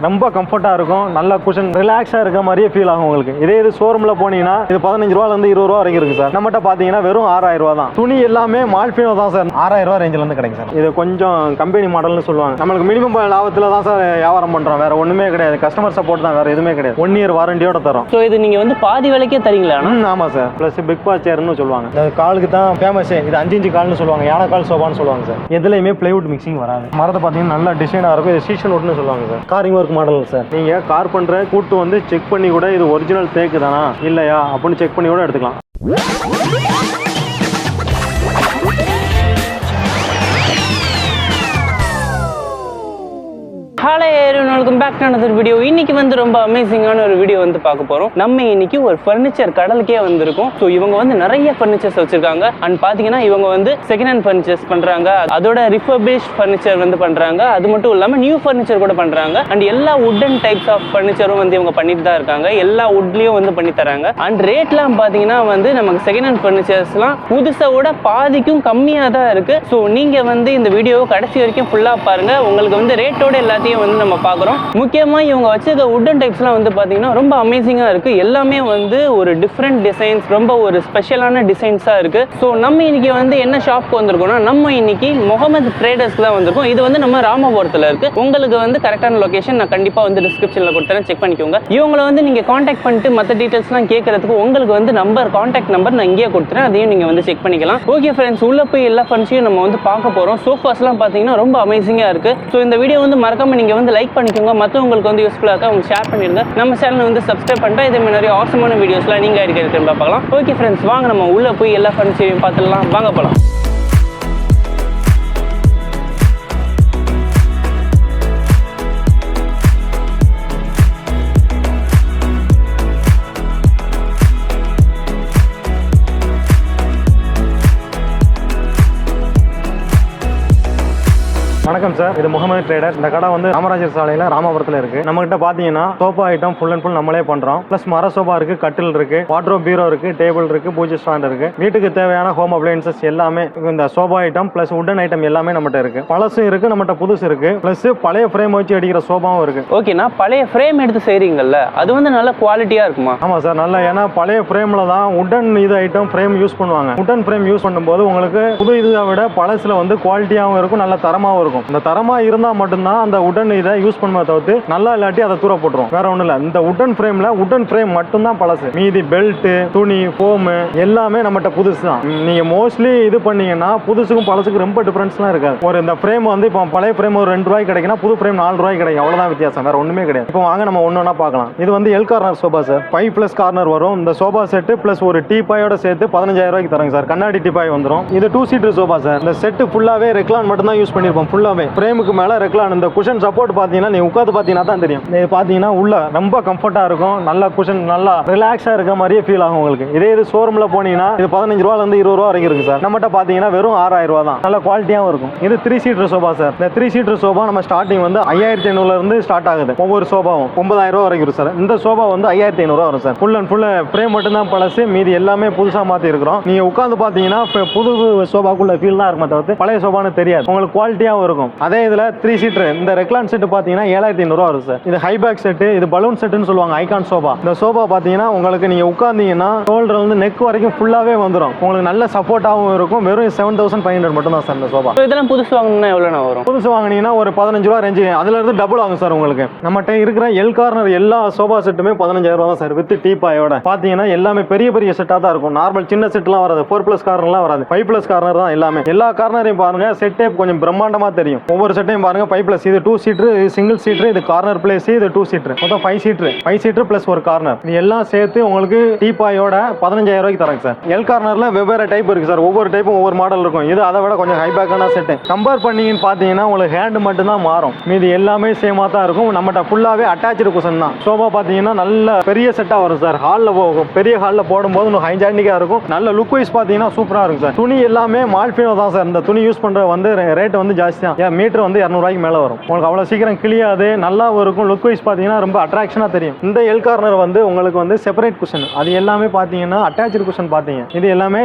ரொம்ப கம்ஃபர்ட்டா இருக்கும். நல்ல குஷன் ரிலாக்ஸா இருக்க மாதிரியே ஃபீல் ஆகும் உங்களுக்கு. இதே இது ஷோரூம்ல போனீங்கன்னா இது 15 ரூபாயில இருந்து 20 ரூபா வரைக்கும் இருக்கு சார். நம்மகிட்ட பாத்தீங்கன்னா வெறும் 6000 ரூபா தான். துணி எல்லாமே மால்பினோ தான் சார். 6000 ரூபா ரேஞ்சில இருந்து கிடைக்கும் சார். இது கொஞ்சம் கம்பெனி மாடல்னு சொல்லுவாங்க. நம்மளுக்கு மினிமம் லாபத்துல தான் சார் வியாபாரம் பண்றோம். வேற ஒண்ணுமே கிடையாது. கஸ்டமர் சப்போர்ட் தான், வேற எதுவுமே கிடையாது. 1 இயர் வாரண்டியோட தரோம். ஸோ இது நீங்க வந்து பாதி விலைக்கே தரீங்களா? ஆமா சார். பிளஸ் பிக் பா சேர்னு சொல்லுவாங்க. இந்த காலுக்கு தான் ஃபேமஸ். இது 5 இன்ச் கால்னு சொல்லுவாங்க. யானை கால் சோபான்னு சொல்லுவாங்க சார். எதுலையுமே பிளைவுட் மிக்சிங் வராது. மரத்தை பாத்தீங்கன்னா நல்ல டிசைனா இருக்கும். இது சீஷன் வுட்னு சொல்லுவாங்க sir. Carving work model sir. நீங்க கார்பெண்டரை கூட்டு வந்து செக் பண்ணி கூட இது ஒரிஜினல் தேக்கு தானா இல்லையா அப்படின்னு செக் பண்ணி கூட எடுத்துக்கலாம். Hello everyone, welcome back to another video. இன்னைக்கு வந்து ரொம்ப அமேசிங்கான ஒரு வீடியோ வந்து பார்க்க போறோம். நம்ம இன்னைக்கு ஒரு ஃபர்னிச்சர் கடலுக்கே வந்திருக்கோம். ஸோ இவங்க வந்து நிறைய ஃபர்னிச்சர்ஸ் வச்சிருக்காங்க. அண்ட் பாத்தீங்கன்னா இவங்க வந்து செகண்ட் ஹேண்ட் ஃபர்னிச்சர்ஸ் பண்றாங்க. அதோட ரிஃபர்பிஷ்ட் ஃபர்னிச்சர் வந்து பண்றாங்க. அது மட்டும் இல்லாம நியூ ஃபர்னிச்சர் கூட பண்றாங்க. அண்ட் எல்லா வுட்டன் டைப்ஸ் ஆஃப் ஃபர்னிச்சரும் வந்து இவங்க பண்ணிட்டு தான் இருக்காங்க. எல்லா வுட்லயும் வந்து பண்ணி தராங்க. அண்ட் ரேட்லாம் பாத்தீங்கன்னா வந்து நமக்கு செகண்ட் ஹேண்ட் ஃபர்னிச்சர்ஸ்லாம் புதுசை விட பாதிக்கும் கம்மியாக தான் இருக்கு. ஸோ நீங்க வந்து இந்த வீடியோவை கடைசி வரைக்கும் ஃபுல்லா பாருங்க. உங்களுக்கு வந்து ரேட்டோட எல்லாத்தையும் வந்து நம்ம பார்க்குறோம். முக்கியமா இவங்க வச்சிருக்க வுட்டன் டைப்ஸ்லாம் வந்து பார்த்தீங்கன்னா ரொம்ப அமேசிங்காக இருக்கு. எல்லாமே வந்து ஒரு டிஃப்ரெண்ட் டிசைன்ஸ், ரொம்ப ஒரு ஸ்பெஷலான டிசைன்ஸாக இருக்கு. ஸோ நம்ம இன்னைக்கு வந்து என்ன ஷாப்க்கு வந்திருக்கோம்னா, நம்ம இன்னைக்கு முகமது ட்ரேடர்ஸ்க்கு தான் வந்திருக்கோம். இது வந்து நம்ம ராமபுரத்தில் இருக்கு. உங்களுக்கு வந்து கரெக்டான லொகேஷன் நான் கண்டிப்பாக வந்து டிஸ்கிரிப்ஷனில் கொடுத்துறேன், செக் பண்ணிக்கோங்க. இவங்களை வந்து நீங்கள் காண்டாக்ட் பண்ணிட்டு மற்ற டீட்டெயில்ஸ்லாம் கேட்கறதுக்கு உங்களுக்கு வந்து காண்டாக்ட் நம்பர் நான் இங்கேயே கொடுத்துறேன். அதையும் நீங்கள் வந்து செக் பண்ணிக்கலாம். ஓகே ஃப்ரெண்ட்ஸ், உள்ள போய் எல்லா ஃபர்னிச்சரையும் நம்ம வந்து பார்க்க போகிறோம். சோஃபாஸ்லாம் பார்த்தீங்கன்னா ரொம்ப அமேசிங்காக இருக்கு. ஸோ இந்த வீடியோ வந்து மறக்காம நீங்கள் வந்து லைக் பண்ணிக்கோங்க. மற்றவங்களுக்கு வந்து யூஸ்ஃபுல்லாக இருக்கா உங்களுக்கு ஷேர் பண்ணிடுங்க. நம்ம சேனலை வந்து சப்ஸ்கிரைப் பண்ணிட்டா இதே மாதிரி நிறைய ஆசமான வீடியோஸ்லாம் நீங்கள் இருக்கிறது பார்க்கலாம். ஓகே ஃப்ரெண்ட்ஸ், வாங்க நம்ம உள்ளே போய் எல்லா ஃபர்னிச்சரையும் பார்த்துடலாம். வாங்க போகலாம். வணக்கம் சார். இது முகமது ட்ரேடர். இந்த கடை வந்து ராமராஜர் சாலையில் ராமபுரத்தில் இருக்கு. நம்ம கிட்ட பாத்தீங்கன்னா sofa item full and full நம்மளே பண்றோம். பிளஸ் மர சோஃபா இருக்கு, கட்டில் இருக்கு, வாட்ரோப் பீரோ இருக்கு, டேபிள் இருக்கு, பூஜை ஸ்டாண்ட் இருக்கு. வீட்டுக்கு தேவையான ஹோம் அப்ளையன்சஸ் எல்லாமே இந்த sofa item plus wooden item எல்லாமே நம்மகிட்ட இருக்கு. பழசும் இருக்கு, நம்மகிட்ட புதுசு இருக்கு. பிளஸ் பழைய ஃப்ரேம் வச்சு அடிக்கிற சோஃபாவும் இருக்கு. ஓகேண்ணா, பழைய ஃப்ரேம் எடுத்து செய்றீங்கல்ல, அது வந்து நல்ல குவாலிட்டியா இருக்குமா? ஆமா சார், நல்லா. ஏன்னா பழைய ஃப்ரேம்ல தான் வுட்டன் இது ஐட்டம் ஃப்ரேம் யூஸ் பண்ணுவாங்க. வுட்டன் ஃப்ரேம் யூஸ் பண்ணும்போது உங்களுக்கு புது இதை விட பழசுல வந்து குவாலிட்டியாகவும் இருக்கும், நல்ல தரமாகவும் இருக்கும். இந்த தரமா இருந்தா மட்டும்தான் அந்த வுட்டன் இதை யூஸ் பண்ணுவதை தவிர்த்து நல்லா இல்லாட்டி அதை தூர போட்டுரும். வேற ஒண்ணும் இல்ல. இந்த வுட்டன் ஃப்ரேம்ல வுட்டன் ஃப்ரேம் மட்டும் தான் பழசு. மீதி பெல்ட், துணி, ஃபோம் எல்லாமே நம்மகிட்ட புதுசு தான். நீங்க மோஸ்ட்லி இது பண்ணீங்கன்னா புதுசுக்கும் பழசுக்கும் ரொம்ப டிஃபரன்ஸ்லாம் இருக்காது. ஒரு இந்த ஃப்ரேம் வந்து இப்போ பழைய ஃப்ரேம் ஒரு 2 ரூபாய்க்கு கிடைக்குன்னா புது ஃப்ரேம் 4 ரூபாய்க்கு கிடைக்கும். அவ்வளவுதான் வித்தியாசம், வேற ஒண்ணுமே கிடையாது. இப்போ வாங்க நம்ம ஒன்னொன்னா பார்க்கலாம். இது வந்து L corner sofa sir. 5+ corner வரும். இந்த சோபா செட் பிளஸ் ஒரு டீபாயோட சேர்த்து 15000 ரூபாய்க்கு தரங்க சார். கண்ணாடி டீபாய் வந்துடும். இது 2 சீட்டர் சோபா சார். இந்த செட் ஃபுல்லாவே ரெக்லான் மட்டும் தான் யூஸ் பண்ணிருப்போம். ஃபுல்லாவே ஃப்ரேமுக்கு மேல ரெக்லான். இந்த குஷன் சப்போர்ட் பாத்தீங்கன்னா நீ உட்காந்து பாத்தீங்கன்னா தான் தெரியும். இது பாத்தீங்கன்னா உள்ள ரொம்ப கம்ஃபர்ட்டா இருக்கும். நல்ல குஷன், நல்லா ரிலாக்ஸா இருக்க மாதிரியே ஃபீல் ஆகும் உங்களுக்கு. இதே இது ஷோரூம்ல போனீங்கன்னா இது 15 ரூபாயில இருந்து 20 ரூபா வரைக்கும் இருக்கு சார். நம்மகிட்ட பாத்தீங்கன்னா வெறும் 6000 ரூபா தான். நல்ல குவாலிட்டியாவும் இருக்கும். இது 3 சீட்டர் சோபா சார். இந்த 3 சீட்டர் சோபா நம்ம ஸ்டார்டிங் வந்து 5500 இருந்து ஸ்டார்ட் ஆகுது. ஒவ்வொரு சோபாவும் 9000 ரூபா வரைக்கும் இருக்கு சார். இந்த சோபா வந்து 5500 ரூபா வரும் sir. Full and full frame மட்டும் தான் பழசு, மீதி எல்லாமே புதுசா மாத்தி இருக்கிறோம். நீங்க உட்காந்து பாத்தீங்கன்னா புது சோபாக்குள்ள ஃபீல் தான் இருக்கும், தவிர்த்து பழைய சோபான்னு தெரியாது. உங்களுக்கு குவாலிட்டியாவும் இருக்கும். அதே இதுல 3 சீட்டர் இந்த ரெக்லான் செட் பாத்தீங்கன்னா 7500 ரூபா வரும் சார். இது ஹைபேக் செட், இது பலூன் செட்னு சொல்லுவாங்க. Icon sofa. இந்த சோபா பாத்தீங்கன்னா உங்களுக்கு நீங்க உட்கார்ந்தீங்கன்னா ஷோல்டர்ல இருந்து நெக் வரைக்கும் ஃபுல்லாவே வந்துடும். உங்களுக்கு நல்ல சப்போர்ட்டாவும் இருக்கும். வெறும் 7500 மட்டும் தான் சார் இந்த சோபா. இதெல்லாம் புதுசு வாங்கணும்னா எவ்வளவு வரும்? புதுசு வாங்கினீங்கன்னா ஒரு 15 ரூபா ரேஞ்சு, அதுல இருந்து டபுள் ஆகும் சார் உங்களுக்கு. நம்மகிட்ட இருக்கிற எல் கார்னர் எல்லா சோபா செட்டுமே 15000 ரூபா தான் சார். வித் டீபாயோட பாத்தீங்கன்னா எல்லாமே பெரிய பெரிய செட்டா தான் இருக்கும். நார்மல் சின்ன செட்லாம் வராது. 4+ கார்னர்லாம் வராது. 5+ கார்னர் தான் எல்லாமே. எல்லா கார்னரையும் பாருங்க, செட்டே கொஞ்சம் பிரம்மாண்டமா தெரியும். ஒவ்வொரு செட்டையும் பாருங்க. 5+, இது 2 சீட்டர், இது சிங்கிள் சீட்டர், இது கார்னர் பிளேஸ், இது 2 சீட்டர், மொத்தம் 5 சீட்டர் பிளஸ் ஒரு கார்னர். இது எல்லாம் சேர்த்து உங்களுக்கு டீபாயோட 15000 ரூபாய்க்கு தரங்க சார். எல் கார்னர்ல வெவ்வேறு டைப் இருக்கு சார். ஒவ்வொரு டைப்பும் ஒவ்வொரு மாடல் இருக்கும். இது அதை விட கொஞ்சம் ஹைபேக்கான செட். கம்பேர் பண்ணீங்கன்னு பாத்தீங்கன்னா உங்களுக்கு ஹேண்ட் மட்டும் தான் மாறும், மீதி எல்லாமே சேமா தான் இருக்கும். நம்மகிட்ட ஃபுல்லாவே அட்டாச்சு குஷன் தான். சோபா பாத்தீங்கன்னா நல்ல பெரிய செட்டா வரும் சார். ஹால்ல பெரிய ஹால்ல போடும்போது ஹைஜானிக்கா இருக்கும். நல்ல லுக் வைஸ் பாத்தீங்கன்னா சூப்பரா இருக்கும் சார். துணி எல்லாமே மால்பினோ தான் சார். இந்த துணி யூஸ் பண்ற வந்து ரேட் வந்து ஜாஸ்தி தான். மீட்டர் வந்து 200 ரூபாய்க்கு மேலே வரும். உங்களுக்கு அவ்வளோ சீக்கிரம் கிளியாது, நல்லா இருக்கும். லுக் வைஸ் பார்த்தீங்கன்னா ரொம்ப அட்ராக்ஷனாக தெரியும். இந்த எல் கார்னர் வந்து உங்களுக்கு வந்து செப்பரேட் குஷன், அது எல்லாமே பார்த்தீங்கன்னா அட்டாச்சு குஷன் பார்த்தீங்க, இது எல்லாமே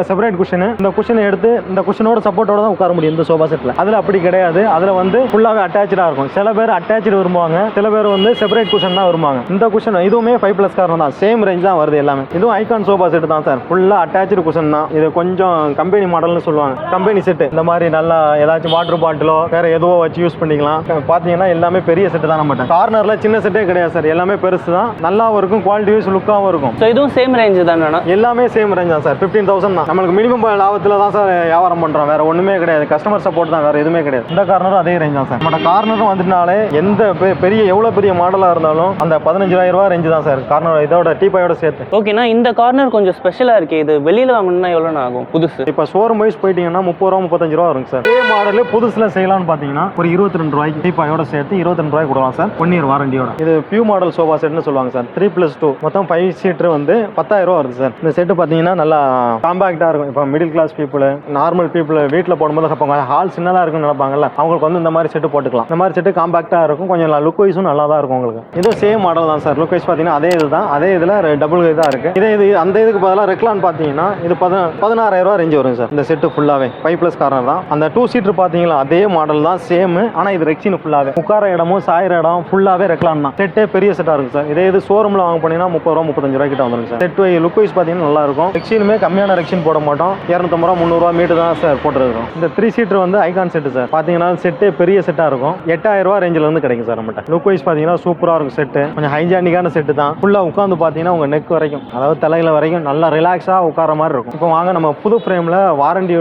செப்பரேட் குஷன். இந்த குஷனை எடுத்து இந்த குஷனோட சப்போர்ட்டோட தான் உட்கார முடியும் இந்த சோஃபா செட்டில். அதில் அப்படி கிடையாது, அதில் வந்து ஃபுல்லாகவே அட்டாச்சாக இருக்கும். சில பேர் அட்டாச்சு விரும்புவாங்க, சில பேர் வந்து செப்பரேட் குஷன் தான் விரும்புவாங்க. இந்த குஷன் இதுவுமே 5+ கார்னர் தான், சேம் ரேஞ்ச் தான் வருது எல்லாமே. இதுவும் ஐகான் சோஃபா செட் தான் சார், ஃபுல்லாக அட்டாச்சு குஷன் தான். இது கொஞ்சம் கம்பெனி மாடல்னு சொல்லுவாங்க, கம்பெனி செட்டு. இந்த மாதிரி நல்லா ஏதாச்சும் வாட்டர் பாட்டிலோ வேற எதுவோ வச்சு யூஸ் பண்ணிக்கலாம். பார்த்தீங்கன்னா எல்லாமே பெரிய செட்டு தான். நம்ம கார்னரில் சின்ன செட்டே கிடையாது சார், எல்லாமே பெருசு தான். நல்லாவும் இருக்கும், குவாலிட்டி வைஸ் லுக்காகவும் இருக்கும். ஸோ இதுவும் சேம் ரேஞ்ச் தானே? எல்லாமே சேம் ரேஞ்ச் தான் சார், 15,000 தான். நம்மளுக்கு மினிமம் லாபத்தில் தான் சார் வியாபாரம் பண்ணுறோம், வேற ஒன்றுமே கிடையாது. கஸ்டமர் சப்போர்ட் தான், வேற எதுவுமே கிடையாது. இந்த கார்னரும் அதே ரேஞ்ச் தான் சார். நம்ம கார்னரும் வந்துட்டாலே எந்த பெரிய எவ்வளோ பெரிய மாடலாக இருந்தாலும் அந்த 15,000 ரூபா ரேஞ்சு தான் சார் கார்னர், இதோட டீப்பாயோட சேர்த்து. ஓகேண்ணா, இந்த கார்னர் கொஞ்சம் ஸ்பெஷலாக இருக்கு. இது வெளியில் வாங்கணும்னா எவ்வளோ ஆகும் புதுசு? இப்போ ஷோரூம் வைஸ் போயிட்டீங்கன்னா 30 ரூபா 35 ரூபா வரும் சார். இதே மாடல் புதுசுல செய்யலாம்னு பார்த்தீங்கன்னா ஒரு 22 ரூபாய்க்கு டீப்பாயோட சேர்த்து 22 ரூபாய்க்கு கொடுக்கலாம் சார், 1 இயர் வாரண்டியோட. இது பியூ மாடல் சோஃபா செட்னு சொல்லுவாங்க சார், 3+2 மொத்தம் 5 சீட்டர் வந்து 10,000 ரூபா வருது சார். இந்த செட்டு பார்த்தீங்கன்னா நல்லா காம்பாக்டாக இருக்கும். இப்போ middle class people, normal people வீட்டில் போடும்போது ஹால் சின்னதாக இருக்குன்னு நினைப்பாங்கல்ல, அவங்களுக்கு வந்து இந்த மாதிரி செட்டு போட்டுக்கலாம். இந்த மாதிரி செட்டு காம்பாக்டாக இருக்கும், கொஞ்சம் லுக் வைஸும் நல்லா தான் இருக்கும் உங்களுக்கு. இது சேம் மாடல் தான் சார், லுக் வைஸ் பார்த்தீங்கன்னா அதே இது தான், அதே இதில் டபுள் தான் இருக்கு. இது அந்த இதுக்கு பதிலாக ரெக்லான் பார்த்தீங்கன்னா இது 16,000 ரூபா ரேஞ்ச் வரும் சார். இந்த செட்டு ஃபுல்லாகவே 5+ கார்னர் தான். அந்த 2 சீட்டர் பார்த்தீங்களா அதே மாடல் தான், சேம். ஆனால் இது ரெக்ஸின் ஃபுல்லாகவே உட்கார இடமும் சாயிற இடம் ஃபுல்லாகவே ரெக்லான் தான். செட்டே பெரிய செட்டாக இருக்கும் சார். இதே இது ஷோரூமில் வாங்க போனீங்கன்னா 30 ரூபா 35 ரூபாய் கிட்ட வந்துடும் சார். செட் லுக் வைஸ் பார்த்தீங்கன்னா நல்லா இருக்கும். ரெக்ஸினுமே கம்மியான ரெக்ஸின் போட மாட்டோம், 250 ரூபா 300 ரூபா மீட்டர் தான் சார் போட்டுருக்கோம். இந்த 3 சீட்டர் வந்து ஐகான் செட்டு சார். பார்த்தீங்கன்னா செட்டே பெரிய செட்டாக இருக்கும், 8,000 ரூபா ரேஞ்சில் வந்து கிடைக்கும் சார் நம்மகிட்ட. லுக் வைஸ் பார்த்தீங்கன்னா சூப்பராக இருக்கும் செட்டு, கொஞ்சம் ஹைஜானிக்கான செட்டு தான். ஃபுல்லாக உட்காந்து பார்த்தீங்கன்னா உங்கள் நெக் வரைக்கும், அதாவது தலையில வரைக்கும் நல்லா ரிலாக்ஸாக உட்கார மாதிரி இருக்கும். இப்போ வாங்க நம்ம புது ஃப்ரேமில் வாரண்டி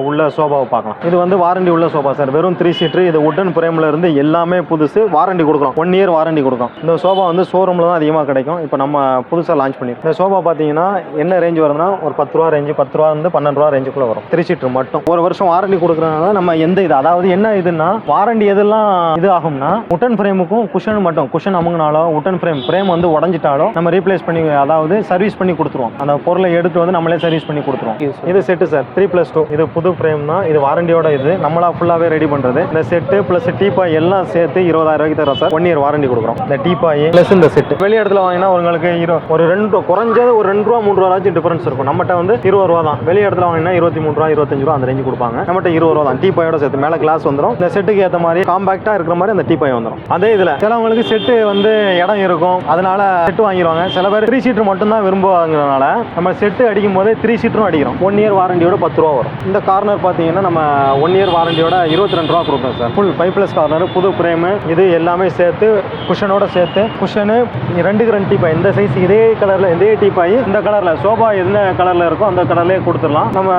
உள்ள சோஃபாவை பார்க்கலாம். இது வந்து வாரண்டி உள்ள சோஃபா சார், வெறும் 3 சீட்டர். இது உட்டன் ஃப்ரேமில் இருந்து எல்லாமே புதுசு, வாரண்டி கொடுக்குறோம், 1 இயர் வாரண்டி கொடுக்கும். இந்த சோஃபா வந்து ஷோரூமில் தான் அதிகமாக கிடைக்கும். இப்போ நம்ம புதுசாக லான்ச் பண்ணி இந்த சோஃபா பார்த்தீங்கன்னா என்ன ரேஞ்ச் வருதுன்னா ஒரு 10 ரூபா ரேஞ்சு, 10 ரூபா வந்து 12 ரூபா ரேஞ்சுக்குள்ளே வரும். 3 சீட்டர் மட்டும் 1 வருஷம் வாரண்டி கொடுக்குறதுனால நம்ம எந்த இது, அதாவது என்ன இதுன்னா வாரண்டி எதெல்லாம் இது ஆகும்னா உட்டன் ஃப்ரேமுக்கும் குஷன் மட்டும். குஷன் அமுங்கினாலோ உட்டன் ஃப்ரேம் வந்து உடஞ்சிட்டாலோ நம்ம ரீப்ளேஸ் பண்ணி, அதாவது சர்வீஸ் பண்ணி கொடுத்துருவோம். அந்த பொருளை எடுத்து வந்து நம்மளே சர்வீஸ் பண்ணி கொடுத்துருவோம். இது செட்டு சார் 3+2. இது புது ஃப்ரேம் தான், இது வாரண்டியோட. இது நம்மளா ஃபுல்லாகவே ரெடி பண்ணுறது. இந்த செட்டு ப்ளஸ் டீப்பாய் எல்லாம் சேர்த்து 20,000 ரூபாய்க்கு தரோம் சார், 1 இயர் வாரண்டி கொடுக்குறோம். இந்த டீப்பாய் ப்ளஸ் இந்த செட்டு வெளி இடத்துல வாங்கினா உங்களுக்கு ஒரு 2 குறைஞ்சது ஒரு 2 ரூபா 3 ரூபாச்சும் டிஃபரன்ஸ் இருக்கும். நம்மகிட்ட வந்து 20 ரூபா தான். வெளி இடத்துல வாங்கினா 23 ரூபா 25 ரூபா அந்த ரேஞ்சு கொடுப்பாங்க. நம்மகிட்ட 20 ரூபா தான். டீப்பாயோட சேர்த்து மேலே கிளாஸ் வந்துடும். இந்த செட்டுக்கு ஏற்ற மாதிரி காம்பாக்டா இருக்கிற மாதிரி அந்த டீப்பாய் வந்துடும். அதே இதில் சிலவங்களுக்கு செட்டு வந்து இடம் இருக்கும், அதனால செட்டு வாங்கிடுவாங்க. சில பேர் 3 சீட்டர் மட்டும் தான் விரும்புவாங்கிறதுனால நம்ம செட்டு அடிக்கும் போதே 3 சீட்டரும் அடிக்கிறோம். 1 இயர் வாரண்டியோட 10 ரூபா வரும். இந்த கார்னர் பார்த்தீங்கன்னா நம்ம 1 இயர் வாரண்டியோட 22 ரூபா கொடுப்போம் சார். ஃபுல் 5+ கார்னர், புது ஃப்ரேமு, இது எல்லாமே சேர்த்து குஷனோட சேர்த்து. குஷனு 2 டீப்பாய், இந்த சைஸ் இதே கலரில் இதே டீப்பாய் இந்த கலரில் சோஃபா என்ன கலரில் இருக்கோ அந்த கலர்லேயே கொடுத்துடலாம். நம்ம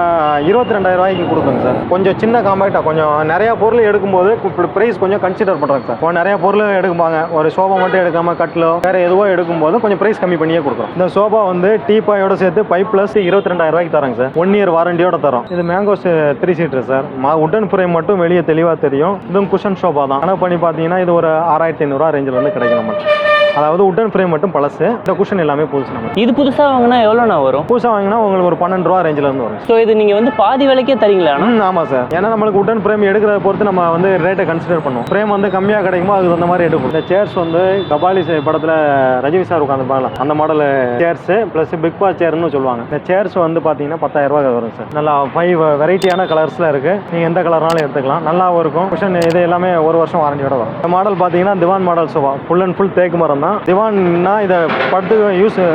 22,000 ரூபாய்க்கு கொடுக்குறோம் சார். கொஞ்சம் சின்ன காம்பாக்டாக, கொஞ்சம் நிறையா பொருள் எடுக்கும்போது ப்ரைஸ் கொஞ்சம் கன்சிடர் பண்ணுறாங்க சார். இப்போ நிறைய பொருள் எடுக்குவாங்க, ஒரு சோஃபா மட்டும் எடுக்காமல் கட்டிலோ வேறு எதுவோ எடுக்கும்போது கொஞ்சம் ப்ரைஸ் கம்மி பண்ணியே கொடுக்குறோம். இந்த சோஃபா வந்து டீப்பாயோட சேர்த்து 5+ 22,000 ரூபாய்க்கு தராங்க சார், 1 இயர் வாரண்டியோட தரோம். இது mangoes 3 seater sir. Wooden frame மட்டும் வெளியே தெளிவாக தெரியும். இதுவும் குஷன் சோஃபா தான். ஆனால் பண்ணி பார்த்தீங்கன்னா இது ஒரு 6,500 ரூபா ரேஞ்சில் வந்து கிடைக்கும் நம்மளுக்கு. அதாவது உட்டன் ஃப்ரேம் மட்டும் பழசு, இந்த குஷன் எல்லாமே புதுசு. நம்ம இது புதுசாக வாங்கினா எவ்வளோண்ணா வரும்? புதுசாக வாங்கினா உங்களுக்கு ஒரு 12 ரூபா ரேஞ்சில் இருந்து வரும். ஸோ இது நீங்கள் வந்து பாதி விலைக்கே தரீங்களா? ஆமாம் சார். ஏன்னா நம்மளுக்கு உட்டன் ஃப்ரேம் எடுக்கிறத பொறுத்து நம்ம வந்து ரேட்டை கன்சிடர் பண்ணுவோம். ஃப்ரேம் வந்து கம்மியாக கிடைக்குமோ அதுக்கு அந்த மாதிரி எடுக்கும். இந்த சேர்ஸ் வந்து கபாலி படத்தில் ரஜினி சார் உட்காந்துருப்பாங்க, அந்த model chairs plus big boss சேர்னு சொல்லுவாங்க. இந்த சேர்ஸ் வந்து பார்த்தீங்கன்னா 10,000 ரூபா வரும் சார். நல்லா 5 வெரைட்டியான கலர்ஸில் இருக்குது. நீங்கள் எந்த கலர்னாலும் எடுத்துக்கலாம், நல்லாவும் இருக்கும். குஷன் இது எல்லாமே 1 வருஷம் வாரண்டியோட வரும். இந்த மாடல் பார்த்தீங்கன்னா divan model sofa, full and full தேக்கு மரம் தான். திவான் இதை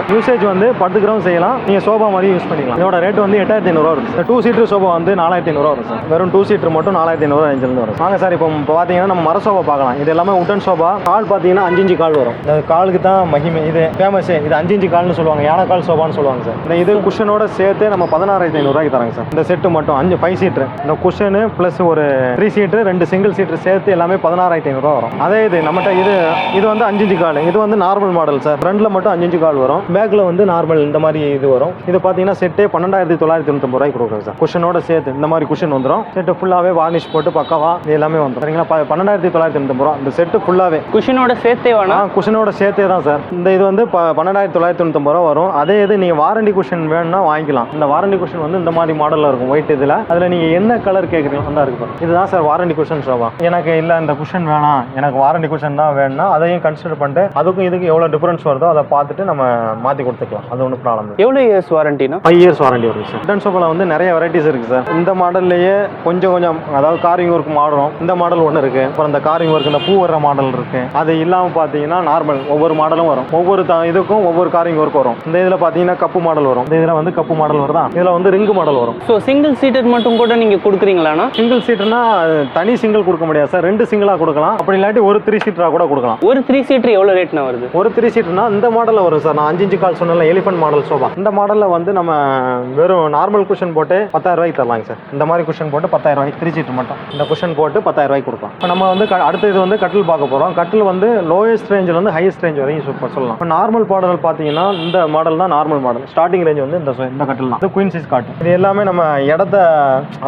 யூசேஜ் வந்து படுத்துக்கிறவும் செய்யலாம், நீங்கள் சோஃபா மாதிரி யூஸ் பண்ணிக்கலாம். இதோட ரேட் வந்து 8,500 ரூபா வரும். 2 சீட்டர் சோஃபா வந்து 4,500 ரூபா வரும் சார். வெறும் 2 சீட்டர் மட்டும் 4,500 ரூபா ரேஞ்சிலிருந்து வரும். வாங்க சார், இப்போ பார்த்தீங்கன்னா நம்ம மர சோஃபா பார்க்கலாம். இது எல்லாமே உட்டன் சோஃபா. கால் பார்த்தீங்கன்னா 5 இன்ச்சு கால் வரும். இந்த காலுக்கு தான் மகிமை, இது ஃபேமஸ். இது 5 இன்ச்சு கால்னு சொல்லுவாங்க, யானை கால் சோஃபான்னு சொல்லுவாங்க சார். இந்த இது குஷனோட சேர்த்து நம்ம 16,500 ரூபாய்க்கு தராங்க சார். இந்த செட்டு மட்டும் 5 சீட்டர், இந்த குஷனு ப்ளஸ் ஒரு 3 சீட்டர் 2 சிங்கிள் சீட்டர் சேர்த்து எல்லாமே 16,500 ரூபா வரும். அதே இது நம்மகிட்ட இது வந்து 5 இன்ச்சு கால், இது வந்து நார்மல் மாடல் சார். ஃப்ரண்ட்ல மட்டும் 5 இன்ச் கால் வரும், பேக்ல வந்து நார்மல் இந்த மாதிரி இது வரும். இது பார்த்தீங்கன்னா செட்டே 12,990 ரூபாய்க்கு கொடுக்குறோம் சார். குஷனோட சேர்த்து இந்த மாதிரி குஷன் வந்துடும். செட்டு ஃபுல்லாகவே வார்னிஷ் போட்டு பக்காவா இது எல்லாமே வந்துடும் சரிங்களா. 12,990 ரூபா இந்த செட்டு ஃபுல்லாகவே குஷனோட சேர்த்தே வேணா? குஷனோட சேர்த்தே தான் சார். இந்த இது வந்து 12,990 ரூபா வரும். அதே இது நீங்கள் வாரண்டி குஷன் வேணும்னா வாங்கிக்கலாம். இந்த வாரண்டி குஷன் வந்து இந்த மாதிரி மாடலில் இருக்கும் ஒயிட். இதில் அதில் நீங்கள் என்ன கலர் கேட்குறீங்களோ அந்த இருக்கு. இதுதான் சார் வாரண்டி குஷன் ஷோபா. எனக்கு இல்லை இந்த குஷன் வேணாம், எனக்கு வாரண்டி குஷன் தான் வேணும்னா அதையும் கன்சிடர் பண்ணிட்டு அதுக்கும் இதுக்கு எவ்வளோ டிஃபரன்ஸ் வருதோ அதை பார்த்துட்டு நம்ம மாற்றி கொடுத்துக்கலாம். அது ஒன்றும் ப்ராப்ளம் இல்லை. எவ்வளோ இயர்ஸ் வாரண்டினா? 5 இயர்ஸ் வாரண்டி வருது சார். உட்டன் ஷோபாவில் வந்து நிறைய வெரைட்டிஸ் இருக்குது சார். இந்த மாடல்லையே கொஞ்சம் அதாவது காரிங் ஒர்க் மாடலும் இந்த மாடல் ஒன்று இருக்குது. அப்புறம் இந்த காரிங் ஒர்க் இந்த பூ வர்ற மாடல் இருக்குது. அது இல்லாமல் பார்த்தீங்கன்னா நார்மல் ஒவ்வொரு மாடலும் வரும். ஒவ்வொரு இதுக்கும் ஒவ்வொரு காரிங் ஒர்க் வரும். இந்த இதில் பார்த்தீங்கன்னா கப்பு மாடல் வரும். இந்த இதில் வந்து கப்பு மாடல் வருதா, இதில் வந்து ரிங்கு மாடல் வரும். ஸோ சிங்கிள் சீட்டர் மட்டும் கூட நீங்கள் கொடுக்குறீங்களாண்ணா? சிங்கிள் சீட்டர்னா தனி சிங்கிள் கொடுக்க முடியாது சார். 2 சிங்கிளாக கொடுக்கலாம். அப்படி இல்லாட்டி ஒரு 3 சீட்டராக கூட கொடுக்கலாம். ஒரு 3 சீட்டர் எவ்வளோ ரேட்னா வருது? ஒரு 3 சீட்டர்னா இந்த மாடலில் வரும் சார். நான் 5 இன்ச் கால் சொன்னல எலிஃபென்ட் மாடல் சோபா. இந்த மாடலில் வந்து நம்ம வெறும் நார்மல் குஷன் போட்டு 10,000 ரூபாய்க்கு தரலாங்க சார். இந்த மாதிரி குஷன் போட்டு 10,000 ரூபாய்க்கு 3 சீட்டர் மட்டும் இந்த குஷன் போட்டு 10,000 ரூபாய்க்கு கொடுக்கலாம். இப்போ நம்ம வந்து அடுத்த இது வந்து கட்டில் பார்க்க போகிறோம். கட்டில் வந்து லோயஸ்ட் ரேஞ்சில் வந்து ஹையஸ்ட் ரேஞ்ச் வரையும் சொல்லலாம். இப்போ நார்மல் மாடல் பார்த்தீங்கன்னா இந்த மாடல் தான் நார்மல் மாடல். ஸ்டார்டிங் ரேஞ்ச் வந்து இந்த கட்டில் தான். இது குயின் சைஸ் காட்டு. இது எல்லாமே நம்ம இடத்த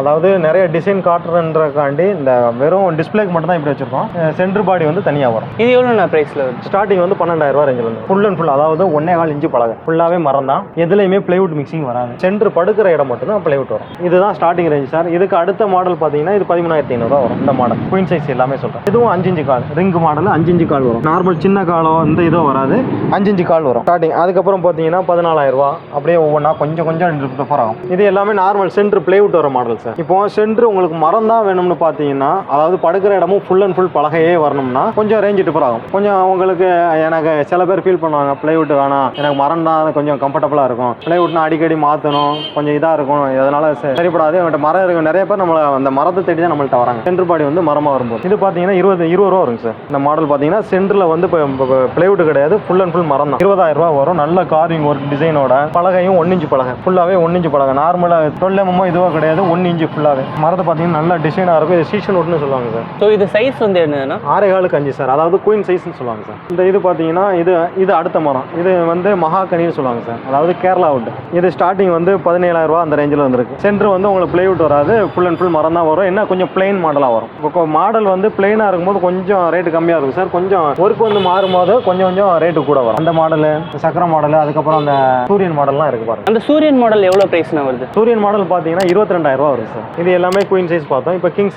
அதாவது நிறைய டிசைன் காட்டுறதுக்காண்டி இந்த வெறும் டிஸ்பிளேக்கு மட்டும் தான் இப்படி வச்சிருக்கோம். சென்டர் பாடி வந்து தனியாக வரும். இது எவ்வளோ ப்ரைஸில் வருது? ஸ்டார்டிங் வந்து 12,000 ரூபா ரேஞ்சில் வந்து ஃபுல் அண்ட் ஃபுல் அதாவது 1.25 இன்ச் பலகை ஃபுல்லாகவே மரம் தான். எதுலையுமே பிளைவுட் மிக்சிங் வராது. சென்டர் படுக்கிற இடம் மட்டும் தான் பிளைவுட் வரும். இதுதான் ஸ்டார்டிங் ரேஞ்ச் சார். இதுக்கு அடுத்த மாடல் பார்த்தீங்கன்னா இது 13,500 ரூபா வரும். இந்த மாடல் குயின் சைஸ் எல்லாமே சொல்கிறேன். இதுவும் 5 இன்ச் கால் ரிங் மாடல் 5 இன்ச் கால் வரும். நார்மல் சின்ன காலோ இந்த இதோ வராது. 5 இன்ச் கால் வரும் ஸ்டார்டிங். அதுக்கப்புறம் பார்த்தீங்கன்னா 14,000 ரூபா அப்படியே ஒவ்வொன்றா கொஞ்சம் டிஃபர் ஆகும். இது எல்லாமே நார்மல் சென்டர் பிளைவுட் வர மாடல் சார். இப்போ சென்டர் உங்களுக்கு மரம் தான் வேணும்னு பார்த்தீங்கன்னா அதாவது படுக்கிற இடமும் ஃபுல் அண்ட் ஃபுல் பலகையே வரணும்னா கொஞ்சம் ரேஞ்ச் டிஃபர் ஆகும். கொஞ்சம் உங்களுக்கு எனக்கு சில பேர் ஃபீல் பண்ணுவாங்க பிளைவுட் வேணாம், எனக்கு மரம் தான் கொஞ்சம் கம்ஃபர்டபுளாக இருக்கும், பிளைவுட்னா அடிக்கடி மாற்றணும் கொஞ்சம் இதாக இருக்கும், அதனால சரிப்படாது என்கிட்ட மரம் இருக்கும். நிறைய பேர் நம்மளை அந்த மரத்தை தேடி தான் நம்மள்ட்ட வராங்க. சென்டர் பாடி வந்து மரமாக வரும்போது இது பார்த்தீங்கன்னா 20 ரூபா வருங்க சார். இந்த மாடல் பார்த்தீங்கன்னா சென்டரில் வந்து பிளைவுட் கிடையாது, ஃபுல் அண்ட் ஃபுல் மரம் தான். 20,000 ரூபா வரும். நல்ல காரிங் ஒர்க் டிசைனோட பலகையும் 1 இன்ச் பலகை ஃபுல்லாகவே 1 இன்ச் பலகை. நார்மலாக 12 mm இதுவாக கிடையாது, 1 இன்ச் ஃபுல்லாகவே. மரத்தை பார்த்தீங்கன்னா நல்ல டிசைனாக இருக்கும். இது சீசன் ஒட்டுன்னு சொல்லுவாங்க சார். ஸோ இது சைஸ் வந்து என்னன்னா 6.25 5 சார். அதாவது குயின் சைஸ்ன்னு சொல்லுவாங்க சார். இந்த இது பார்த்தீங்கன்னா இது அடுத்த மரம். இது வந்து மகாகனின்னு சொல்லுவாங்க சார். அதாவது கேரளா வுட். இது ஸ்டார்டிங் வந்து 17,000 ரூபா அந்த ரேஞ்சில் வந்துருக்கு. சென்டர் வந்து உங்களுக்கு பிளைவுட் வராது, ஃபுல் அண்ட் ஃபுல் மரம் தான் வரும். என்ன கொஞ்சம் பிளைன் மாடலாக வரும். இப்போ மாடல் வந்து பிளைனாக இருக்கும்போது கொஞ்சம் ரேட்டு கம்மியாக இருக்கும் சார். கொஞ்சம் ஒர்க் வந்து மாறும்போது கொஞ்சம் ரேட்டு கூட வரும். அந்த மாடலு சக்கர மாடல் அதுக்கப்புறம் அந்த சூரியன் மாடல்லாம் இருக்கு பாருங்க. அந்த சூரியன் மாடல் எவ்வளோ ப்ரைஸ்னா வருது? சூரியன் மாடல் பார்த்தீங்கன்னா 22,000 ரூபா வருது சார். இது எல்லாமே குயின் சைஸ் பார்த்தோம். இப்போ கிங்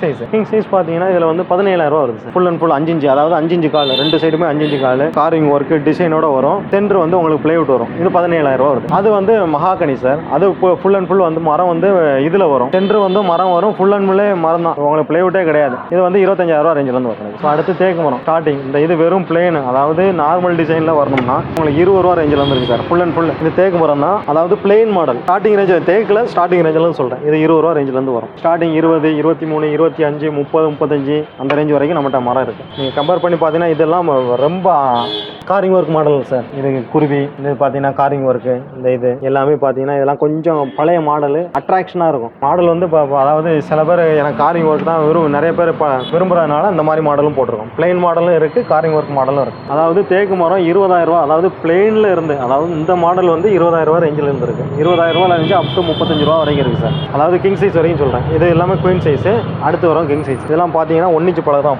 சைஸ் பார்த்தீங்கன்னா இதில் வந்து 17,000 ரூபா வருது sir. Full and full 5 inch அதாவது 5 இன்ச் கால் 2 சைடுமே 5 இன்ச் கால் காரிங் ஒர்க் டிசைனோட வரும். சென்டர் வந்து உங்களுக்கு பிளைவுட் வரும். இது 17,000 ரூபா வருது. அது வந்து மகாகனி சார். அது ஃபுல் அண்ட் ஃபுல் வந்து மரம் வந்து இதில் வரும். சென்டர் வந்து மரம் வரும். ஃபுல் அண்ட் ஃபுல்லே மரம் தான். உங்களுக்கு பிளைவுட்டே கிடையாது. இது வந்து 25,000 ரூபா ரேஞ்சில் வந்து வரும். அடுத்து தேக்கு மரம் ஸ்டார்டிங். இந்த இது வெறும் பிளேன் அதாவது நார்மல் டிசைனில் வரணும்னா உங்களுக்கு 20 ரூபா ரேஞ்சில் வந்துருக்கு சார். ஃபுல் அண்ட் ஃபுல் இது தேக்கு மரம் தான். அதாவது பிளெயின் மாடல் ஸ்டார்டிங் ரேஞ்ச் தேக்கில் ஸ்டார்டிங் ரேஞ்சில் சொல்கிறேன். இது 20 ரூபா ரேஞ்சிலேருந்து வரும். ஸ்டார்டிங் 20, 23, 25, 30, 35 அந்த ரேஞ்ச் வரைக்கும் நம்மகிட்ட மரம் இருக்குது. நீங்கள் கம்பேர் பண்ணி பார்த்தீங்கன்னா இதெல்லாம் ரொம்ப காரிங் ஒர்க் மாடல் சார். இது குருவி, இது பார்த்தீங்கன்னா காரிங் ஒர்க்கு, இந்த இது எல்லாமே பார்த்தீங்கன்னா இதெல்லாம் கொஞ்சம் பழைய மாடல் அட்ராக்ஷனாக இருக்கும். மாடல் வந்து அதாவது சில பேர் எனக்கு காரிங் ஒர்க் தான் நிறைய பேர் விரும்புறதுனால இந்த மாதிரி மாடலும் போட்டிருக்கோம். பிளெயின் மாடலும் இருக்குது, காரிங் ஒர்க் மாடலும் இருக்குது. அதாவது தேக்கு மரம் 20,000 ரூபா அதாவது பிளெயினில் இருந்து அதாவது இந்த மாடல் வந்து 20,000 ரூபா ரேஞ்சில் இருந்து இருக்குது. 20,000 ரூபாயில் இருந்து அப் டு 35 ரூபா வரைக்கும் இருக்குது சார். அதாவது கிங் சைஸ் வரைக்கும் சொல்கிறேன். இது எல்லாமே குயின் சைஸு. அடுத்து வரும் கிங் சைஸ். இதெல்லாம் பார்த்தீங்கன்னா 1 இன்ச் பழம் தான்.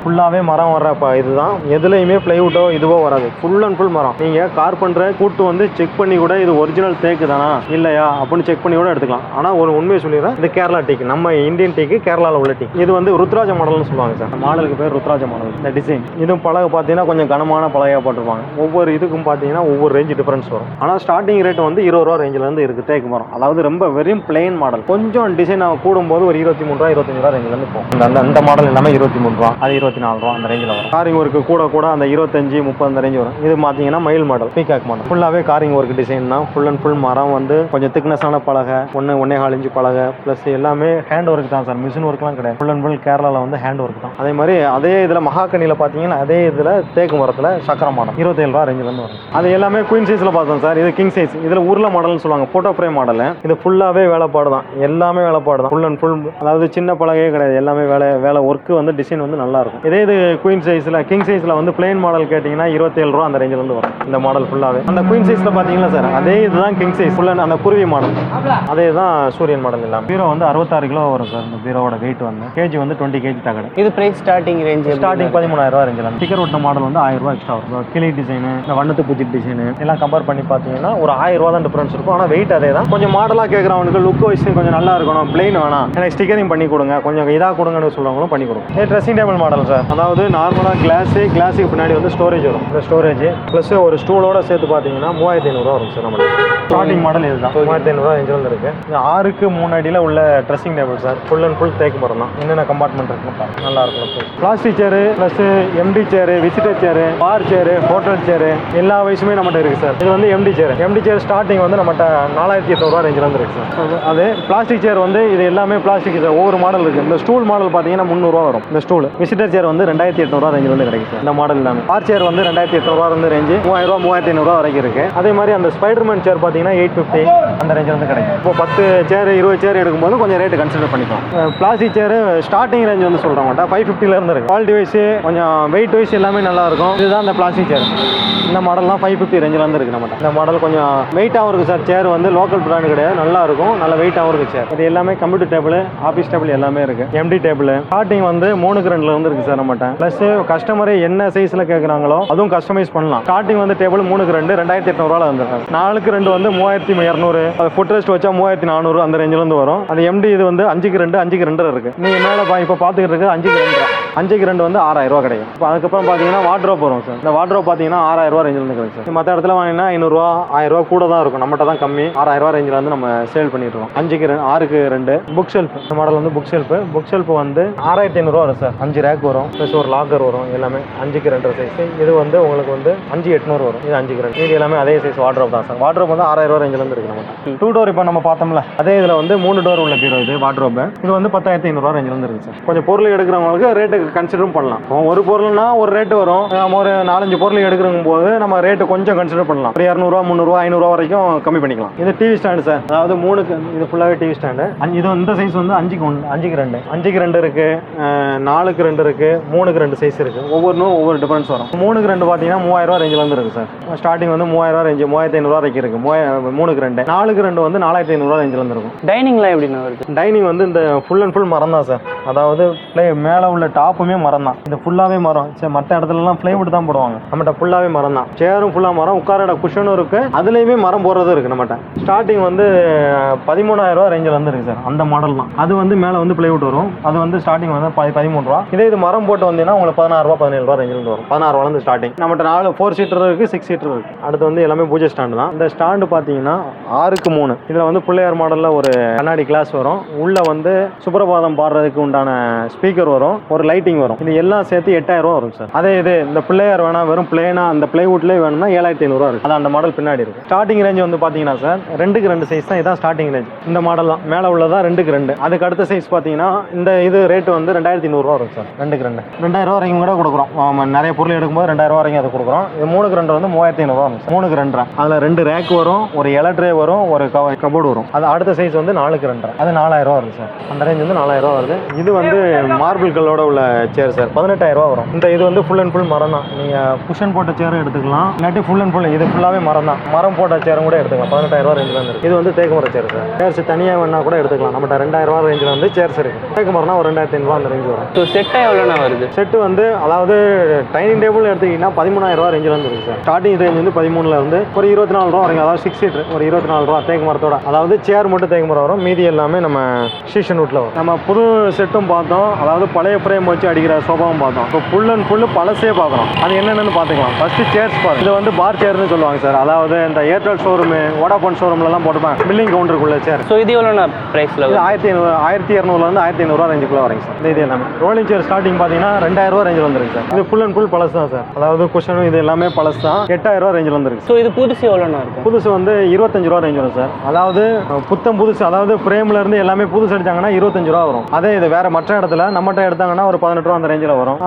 ஃபுல்லாகவே மரம் வர்ற இதுதான். எதுலையுமே பிளைவுட்டோ இதுவோ வராது. ஃபுல் அண்ட் ஃபுல் மரம். நீங்கள் கார்பெண்டரை கூட்டு வந்து செக் பண்ணி கூட இது ஒரிஜினல் தேக்கு தானா இல்லையா அப்படின்னு செக் பண்ணி கூட எடுத்துக்கலாம். ஆனால் ஒரு உண்மையை சொல்லிடுறேன், இது கேரளா டீக்கு, நம்ம இந்தியன் டீக்கு கேரளாவில் உள்ள டீ. இது வந்து ருத்ராஜ மாடல்னு சொல்லுவாங்க சார். மாடலுக்கு பேர் ருத்ராஜ மாடல். இந்த டிசைன் இதுவும் பழக பார்த்தீங்கன்னா கொஞ்சம் கனமான பழகையாக போட்டிருப்பாங்க. ஒவ்வொரு இதுக்கும் பார்த்தீங்கன்னா ஒவ்வொரு ரேஞ்ச் டிஃபரன்ஸ் வரும். ஆனால் ஸ்டார்டிங் ரேட் வந்து 20 ரூபா ரேஞ்சிலேருந்து இருக்குது தேக்கு மரம். அதாவது ரொம்ப வெறும் பிளெயின் மாடல். கொஞ்சம் டிசைன் கூடும்போது ஒரு 23 ரூபா 25 ரூபா ரேஞ்சிலேருந்து போகும். அந்த மாடல் எல்லாமே 23 ரூபா, அது 24 ரூபா அந்த ரேஞ்சில் வரும். காரிங் ஒர்க்கு கூட அந்த 25, 30 அந்த ரேஞ்ச் வரும். இது பார்த்தீங்கன்னா மயில் மாடல், பீகாக் மாடல். ஃபுல்லாகவே காரிங் ஒர்க் டிசைன் தான். ஃபுல் அண்ட் ஃபுல் மரம் வந்து கொஞ்சம் திக்னஸான பலகை, 1.25 இன்ச் பலகை ப்ளஸ் எல்லாமே ஹேண்ட் ஒர்க் தான் சார். மிஷின் ஒர்க்லாம் கிடையாது. ஃபுல் அண்ட் ஃபுல் கேரளாவில் வந்து ஹேண்ட் ஒர்க் தான். அதே மாதிரி அதே இதில் மகாகனியில் பார்த்தீங்கன்னா அதே இதில் தேக்கு மரத்தில் சக்கர மாடல் 27 ரூபா ரேஞ்சிலேருந்து வரும். அது எல்லாமே குயின் சைஸில் பார்த்தோம் சார். இது கிங் சைஸ். இதில் உருளை மாடல்னு சொல்லுவாங்க, ஃபோட்டோ ஃப்ரேம் மாடல். இது ஃபுல்லாகவே வேலைப்பாடு தான். எல்லாமே வேலைப்பாடு தான். ஃபுல் அண்ட் ஃபுல் அதாவது சின்ன பலகையே கிடையாது. எல்லாமே வேலை ஒர்க்கு வந்து டிசைன் வந்து நல்லா இருக்கும். இதே இது குயின் சைஸில் கிங் சைஸில் வந்து பிளெயின் மாடல் கேட்டிங்கன்னா 27 ரூபா அந்த ரேஞ்சில் இருந்து வரும் இந்த மாடல் ஃபுல்லாகவே. அந்த குயின் சைஸில் பார்த்தீங்களா சார், அதே இதுதான் கிங் சைஸ் ஃபுல்லாக அந்த குருவி மாடல், அதே தான் சூரியன் மாடல் இல்லாமல். பீரோ வந்து 66 கிலோ வரும் சார். இந்த பீரோவோட வெயிட் வந்து கேஜி வந்து 20 கேஜி தகடு. இது பிரைஸ் ஸ்டார்டிங் ரேஞ்ச் ஸ்டார்டிங் 13,000 ரூபா ரேஞ்சில். ஸ்டிக்கர் ஒட்ட மாடல் வந்து 1000 ரூபா எக்ஸ்ட்ரா வரும். கிளி டிசைனு, இந்த வண்ணத்து பூச்சி டிசைனு எல்லாம் கம்பேர் பண்ணி பார்த்தீங்கன்னா ஒரு 1000 ரூபா தான் டிஃபரன்ஸ் இருக்கும். ஆனால் வெயிட் அதே தான். கொஞ்சம் மாடலாக கேட்குறவனுக்கு லுக் வைஸ் கொஞ்சம் நல்லா இருக்கணும், பிளெயின் வேணாம், எனக்கு ஸ்டிக்கரிங் பண்ணி கொடுங்க, கொஞ்சம் இதாக கொடுங்கன்னு சொல்கிறவங்களும் பண்ணி கொடுக்கும். இது ட்ரெஸ்ஸிங் டேபிள் மாடல் சார். அதாவது நார்மலாக கிளாஸுக்கு பின்னாடி வந்து ஸ்டோரேஜ் வரும். இந்த ஸ்டோரேஜ் ப்ளஸ் ஒரு ஸ்டூலோட சேர்த்து பார்த்தீங்கன்னா 3500 ரூபா வரும் சார். நம்மளுக்கு ஸ்டார்டிங் மாடல் இதுதான் 3500 ரூபா ரேஞ்சில் வந்து இருக்கு. 6க்கு 3 அடியில் உள்ள dressing table sir. Full and full தேக்கு மரம் தான். என்னென்ன கம்பார்ட்மெண்ட் இருக்குன்னு நல்லா இருக்கும். பிளாஸ்டிக் சேரு ப்ளஸ் எம்டி சேரு, விசிட்டர் சேரு, பார் சேரு, ஹோட்டல் சேரு எல்லா வயசுமே நம்மகிட்ட இருக்குது சார். இது வந்து எம்டி சேர் ஸ்டார்டிங் வந்து நம்மகிட்ட 4800 ரூபா ரேஞ்சில் வந்து இருக்குது சார். அது பிளாஸ்டிக் சேர் வந்து இது எல்லாமே பிளாஸ்டிக் சார். ஒவ்வொரு மாடல் இருக்குது. இந்த ஸ்டூல் மாடல் பார்த்தீங்கன்னா 300 ரூபா வரும் இந்த ஸ்டூல். விசிட்டர் சேர் வந்து 2800 ரூபா ரேஞ்சில் வந்து கிடைக்கும் சார். இந்த மாடல் இல்லாமல் பார் சேர் வந்து 2800 ரூபா வந்து ரேஞ்சு 3000 ரூபா 3500 ரூபா வரைக்கும் இருக்குது. அதே மாதிரி அந்த ஸ்பைடர்மேன் சேர் பார்த்தீங்கன்னா 850 அந்த ரேஞ்சில் வந்து கிடைக்கும். இப்போ 10 சேர் 20 சேர் எடுக்கும்போது கொஞ்சம் ரேட்டு கன்சிடர் பண்ணிக்கலாம். பிளாஸ்டிக் சேர் ஸ்டார்டிங் ரேஞ்ச் வந்து சொல்கிறோம் மாட்டா 550 இருந்து இருக்கு. குவாலிட்டி வைஸ் கொஞ்சம் வெயிட் வைஸ் எல்லாமே நல்லா இருக்கும். இதுதான் இந்த பிளாஸ்டிக் சேர். இந்த மாடல்லாம் 550 ரேஞ்சில் வந்து இருக்கு நம்மகிட்ட. இந்த மாடல் கொஞ்சம் வெயிட்டாகவும் இருக்குது சார். சேர் வந்து லோக்கல் பிராண்டு கிடையாது, நல்லா இருக்கும், நல்ல வெயிட்டாகவும் இருக்குது சேர். இது எல்லாமே கம்ப்யூட்டர் டேபிள், ஆஃபீஸ் டேபிள் எல்லாமே இருக்குது. எம்டி டேபிள் ஸ்டார்டிங் வந்து 3க்கு 2ல வந்து இருக்குது சார் நம்மகிட்ட. ப்ளஸ் கஸ்டமரே என்ன சைஸில் கேட்குறாங்களோ அதுவும் கஸ்டமைஸ் பண்ணலாம். ஸ்டார்டிங் வந்து டேபிள் 3க்கு 2 2800 ரூபாய் வந்துருக்காங்க. 4க்கு 2 வந்து 3200, அது ஃபுட் ரெஸ்ட் வச்சா 3400 அந்த ரேஞ்சில் இருந்து வரும். அது எம்டி இது வந்து 5க்கு 2 5க்கு 2 இருக்கு. நீங்கள் மேலே இப்போ பார்த்துக்கிட்டு இருக்கு 5க்கு 2 வந்து 6000 ரூபா கிடைக்கும். இப்போ அதுக்கப்புறம் பார்த்தீங்கன்னா வாட்ரோப் வரும் சார். இந்த வாட்ரோப் பார்த்தீங்கன்னா 6000 ரூபா ரேஞ்சில் இருந்து கிடைக்கும் சார். மற்ற இடத்துல வாங்கினா 500 ரூபா 1000 ரூபா கூட தான் இருக்கும். நம்மகிட்ட தான் கம்மி. 6000 ரூபா ரேஞ்சில் வந்து நம்ம சேல் பண்ணிட்டு இருக்கோம். 6க்கு 2 புக் ஷெல்ஃப். இந்த மாடல் வந்து புக் ஷெல்ஃப் வந்து 6500 ரூபா வரும் சார். 5 ரேக் வரும் ப்ளஸ் ஒரு லாக்கர் வரும். எல்லாமே 5க்கு 2 சைஸ். இது வந்து உங்களுக்கு வந்து 5800 வரும். இது 5க்கு 2. இது எல்லாமே அதே சைஸ் வாட்ரோப் தான் சார். வாட்ரோப் வந்து 6000 ரூபா ரேஞ்சில் இருந்து இருக்கு நம்மகிட்ட. 2 டோர் இப்போ நம்ம பார்த்தோம்ல அதே இதில் வந்து 3 டோர் உள்ள பீரோ இது வாட்ரோப். இது வந்து 10500 ரூபா ரேஞ்சில் இருந்து இருக்கு சார். கொஞ்சம் பொருள் எடுக்கிறவங்களுக்கு ரேட்டு கன்சிடரும் பண்ணலாம். ஒரு பொருள்னா ஒரு ரேட்டு வரும். நம்ம ஒரு 4-5 பொருள் எடுக்கிற போது நம்ம ரேட்டு கொஞ்சம் கன்சிடர் பண்ணலாம். ஒரு 200 ரூபா 300 ரூபா 500 ரூபா வரைக்கும் கம்மி பண்ணிக்கலாம். இது டிவி ஸ்டாண்டு சார். அதாவது 3க்கு இது ஃபுல்லாகவே டிவி ஸ்டாண்டு. இது இந்த சைஸ் வந்து 5க்கு 2 இருக்கு, 4க்கு 2 இருக்கு, 3க்கு 2 சைஸ் இருக்கு. ஒவ்வொன்றும் ஒவ்வொரு டிஃபரன்ஸ் வரும். 3க்கு 2 பார்த்தீங்கன்னா 3000 ரூபா ரேஞ்சில் வந்து இருக்கு சார். ஸ்டார்டிங் வந்து 3000 ரூபா ரேஞ்சு 3500 ரூபா வரைக்கும் இருக்கு. 3க்கு 2 4க்கு 2 வந்து 4500 ரூபா ரேஞ்சில் வந்து இருக்கும். டைனிங்லாம் எப்படின்னா வருது? டைனிங் வந்து இந்த ஃபுல் அண்ட் ஃபுல் மரம் தான் சார். அதாவது மேலே உள்ள டாப்புமே மரம் தான். இது ஃபுல்லாகவே மரம். சரி, மற்ற இடத்துலலாம் பிளைவுட் தான் போடுவாங்க. நம்மகிட்ட ஃபுல்லாகவே மரம் தான். சேரும் ஃபுல்லாக மரம், உட்கார குஷனும் இருக்கு. அதுலேயுமே மரம் போடுறதும் இருக்கு நம்மகிட்ட. ஸ்டார்டிங் வந்து 13000 ரூபா ரேஞ்சில் வந்து இருக்கு சார். அந்த மாடல் தான். அது வந்து மேலே வந்து பிளைவுட் வரும். அது வந்து ஸ்டார்டிங் வந்து 13 ரூபா. இதே இது மரம் போட்டு வந்தீங்கன்னா உங்களுக்கு 16 ரூபா 17 ரூபா ரேஞ்சில் வரும். 16 ரூபாலேருந்து ஸ்டார்டிங். நம்மகிட்ட 4 சீட்டர் இருக்கு, 6 சீட்டர் இருக்கு. அடுத்து வந்து எல்லாமே பூஜை ஸ்டாண்டு தான். இந்த ஸ்டாண்டு பார்த்தீங்கன்னா 6க்கு 3. இதில் வந்து பிள்ளையார் மாடலில் ஒரு கண்ணாடி கிளாஸ் வரும். உள்ள வந்து சுப்ரபாதம் பாடுறதுக்கு உண்டான ஸ்பீக்கர் வரும், ஒரு லைட்டிங் வரும். இது எல்லாம் சேர்த்து 8000 ரூபா வரும் சார். அதே இது இந்த பிள்ளையார் வேணா வெறும் பிளேனா அந்த பிளைவுட்லேயே வேணும்னா 7500 ரூபா இருக்கு. அது அந்த மாடல் பின்னாடி இருக்கு. ஸ்டார்டிங் ரேஞ்ச் வந்து பார்த்தீங்கன்னா சார் 2க்கு 2 சைஸ் தான். இதான் ஸ்டார்டிங் ரேஞ்ச். இந்த மாடல் தான் மேலே உள்ளதா 2க்கு 2. அதுக்கு அடுத்த சைஸ் பார்த்தீங்கன்னா இந்த இது ரேட் வந்து 2100 ரூபா வரும் சார். 2க்கு 2 2000 ரூபா வரைக்கும் கூட கொடுக்குறோம். நிறைய பொருள் எடுக்கும்போது 2000 ரூபா வரைக்கும் அதை கொடுக்குறோம். இது 3க்கு 2 வந்து 3500 ரூபா வரும் சார். 3க்கு 2 அதில் 2 ரேக் வரும், ஒரு எலக்ட்ரே வரும், ஒரு கபோர்டு வரும். அது அடுத்த சைஸ் வந்து 4க்கு 2 அது 4000 ரூபா வரும் சார். அந்த ரேஞ்ச் வந்து 4000 ரூபா வருது. இது வந்து மார்பிள் கல்லோட உள்ள சேர் சார். 18000 ரூபா வரும். இந்த இது வந்து ஃபுல் அண்ட் ஃபுல் மரம் தான். நீங்கள் குஷன் போட்ட சேரும் எடுத்துக்கலாம், இல்லாட்டி ஃபுல் அண்ட் ஃபுல் இது ஃபுல்லாகவே மரம் தான். மரம் போட்ட சேரும் கூட எடுத்துக்கலாம். 18000 ரூபா ரேஞ்சில் வந்து இது வந்து தேக்கு மரம் சேர் சார். சேர்ஸ் தனியாக வேணா கூட எடுத்துக்கலாம். நம்மகிட்ட 2000 ரூபா ரேஞ்சில் வந்து சேர்ஸ் இருக்கு. தேக்கு மரம்னா ஒரு 2500 ரூபா அந்த ரேஞ்ச் வரும். ஸோ செட்டாக எவ்வளோண்ணா வருது? செட்டு வந்து அதாவது டைனிங் டேபிள் எடுத்துக்கிட்டீங்கன்னா 13000 ரூபா ரேஞ்சில் வந்து இருக்கு சார். ஸ்டார்டிங் ரேஞ்ச் வந்து 13ல இருந்து ஒரு 24 ரூபா வரைக்கும். அதாவது 6 சீட்டர் ஒரு 24 ரூபா தேக்கு மரத்தோட. அதாவது சேர் மட்டும் தேக்கு மரம் வரும், மீதி எல்லாமே நம்ம ஸ்டேஷன் ரூட்ல வரும். நம்ம புது செட்டும் பார்த்தோம், அதாவது பழைய ஃப்ரேம் வச்சு அடிக்கிற சோபாவும் பார்த்தோம். இப்போ ஃபுல் அண்ட் ஃபுல் பழசே பார்க்குறோம். அது என்னென்னு பார்த்துக்கலாம். ஃபர்ஸ்ட் சேர்ஸ் பாரு. இது வந்து பார் சேர்னு சொல்லுவாங்க சார். அதாவது இந்த ஏர்டெல் ஷோரூம், வோடாஃபோன் ஷோரூம்லாம் போட்டுப்பாங்க பில்லிங் கவுண்டருக்குள்ள சேர். ஸோ இது எவ்வளோண்ணா ப்ரைஸில்? 1200 1500 ரூபா ரேஞ்சுக்குள்ள வரைங்க சார். இது எல்லாமே ரோலிங் சேர் ஸ்டார்டிங் பார்த்தீங்கன்னா 2000 ரூபா ரேஞ்சில் வந்துருக்கு சார். இது ஃபுல் அண்ட் ஃபுல் பழசு தான் சார். அதாவது குஷனும் இது எல்லாமே பழசு தான். 8000 ரூபா ரேஞ்சில் வந்துருக்கு. ஸோ இது புதுசு எவ்வளோண்ணா இருக்கும்? புதுசு வந்து 25 ரூபா ரேஞ்ச் வரும் சார். அதாவது புத்தம் புதுசு, அதாவது ஃப்ரேம்ல இருந்து எல்லாமே புதுசு அடிச்சாங்கன்னா 25 ரூபா வரும். அதே இது வேற மற்ற இடத்துல நம்மகிட்ட எடுத்தாங்கன்னா ஒரு 18 ரூபா அந்த ரேஞ்சில் வரும்.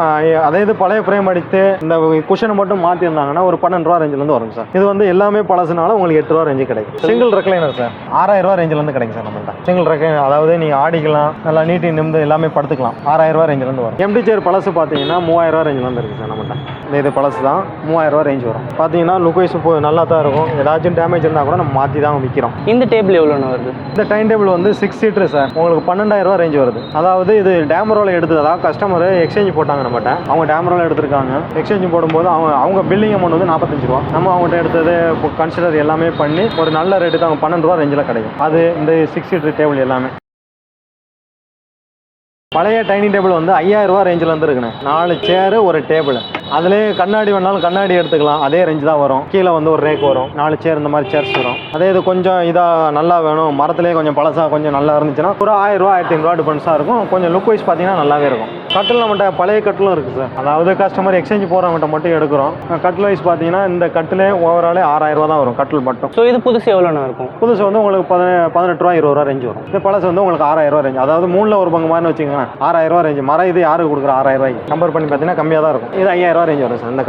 அதே இது பழைய ஃப்ரேம் அடித்து இந்த குஷனை மட்டும் மாற்றி இருந்தாங்கன்னா ஒரு 12 ரூபா ரேஞ்சில் இருந்து வரும் சார். இது வந்து எல்லாமே பழசுனால உங்களுக்கு 8 ரூபா ரேஞ்சு கிடைக்கும். சிங்கிள் ரெக்லைனர் சார் 6000 ரூபா ரேஞ்சில் இருந்து கிடைக்கும் சார் நம்மள்ட்ட. சிங்கிள் ரெக்லைனர் அதாவது நீங்க ஆடிக்கலாம், நல்லா நீட்டி நிமிந்து எல்லாமே படுத்துக்கலாம். 6000 ரூபா ரேஞ்சில் இருந்து வரும். எம்டி சேர் பழசு பார்த்தீங்கன்னா 3000 ரூபா ரேஞ்சில் இருந்து இருக்கு சார் நம்மள்ட்ட. இது பழசு தான் 3000 ரூபா ரேஞ்ச் வரும். பார்த்தீங்கன்னா லுக் வைஸ் நல்லா தான் இருக்கும். ஏதாச்சும் டேமேஜ் இருந்தால் கூட நம்ம மாற்றி தான் விற்கிறோம். இந்த டேபிள் எவ்வளோண்ணா வருது? இந்த டைம் டேபிள் வந்து 6 சீட்ரு சார், உங்களுக்கு 12,000 ரூபா ரேஞ்ச் வருது. அதாவது இது டேமரோவில் எடுத்ததா கஸ்டமர் எக்ஸ்சேஞ்ச் போட்டாங்க நம்மகிட்ட. அவங்க டேமரோவில் எடுத்திருக்காங்க. எக்ஸ்சேஞ்ச் போடும்போது அவங்க பில்லிங் அமௌண்ட் வந்து 45 ரூபா. நம்ம அவங்ககிட்ட எடுத்தது கன்சிடர் எல்லாமே பண்ணி ஒரு நல்ல ரேட்டு தான் 12 ரூபா ரேஞ்சில் கிடைக்கும். அது இந்த 6 சீட்ரு டேபிள் எல்லாமே. பழைய டைனிங் டேபிள் வந்து 5000 ரூபா ரேஞ்சில் வந்து இருக்குண்ணே. 4 சேரு ஒரு டேபிள். அதுலேயே கண்ணாடி வேணாலும் கண்ணாடி எடுத்துக்கலாம். அதே ரேஞ்சு தான் வரும். கீழே வந்து ஒரு ரேக் வரும். 4 சேர் இந்த மாதிரி சேர்ஸ் வரும். அதே இது கொஞ்சம் இதாக நல்லா வேணும், மரத்துலேயே கொஞ்சம் பழசாக கொஞ்சம் நல்லா இருந்துச்சுன்னா ஒரு 1000 ரூபா 1500 ரூபா டிஃபரன்ஸாக இருக்கும். கொஞ்சம் லுக் வைஸ் பார்த்தீங்கன்னா நல்லாவே இருக்கும். கட்டில் நம்மகிட்ட பழைய கட்டிலும் இருக்குது சார். அதாவது கஸ்டமர் எக்ஸ்சேஞ்ச் போகிறவங்ககிட்ட மட்டும் எடுக்கிறோம். கட்டில் வைஸ் பார்த்தீங்கன்னா இந்த கட்டிலே ஓவராலே 6000 ரூபா தான் வரும் கட்டில் மட்டும். ஸோ இது புதுசு எவ்வளோண்ணா இருக்கும்? புதுசு வந்து உங்களுக்கு 18 ரூபா 20 ரூபா ரேஞ்ச் வரும். இது பழசு வந்து உங்களுக்கு 6000 ரூபா ரேஞ்ச். அதாவது 3ல் ஒரு பங்கு மாதிரி வச்சுக்கோங்க, 6000 ரூபா ரேஞ்ச். மரம் இது யாருக்கு கொடுக்குற 6000 ரூபாய்க்கு கம்பேர் பண்ணி பார்த்தீங்கன்னா கம்மியாக தான் இருக்கும். இது 5000 ரூபா ரேஞ்ச் வரும் சார். இந்த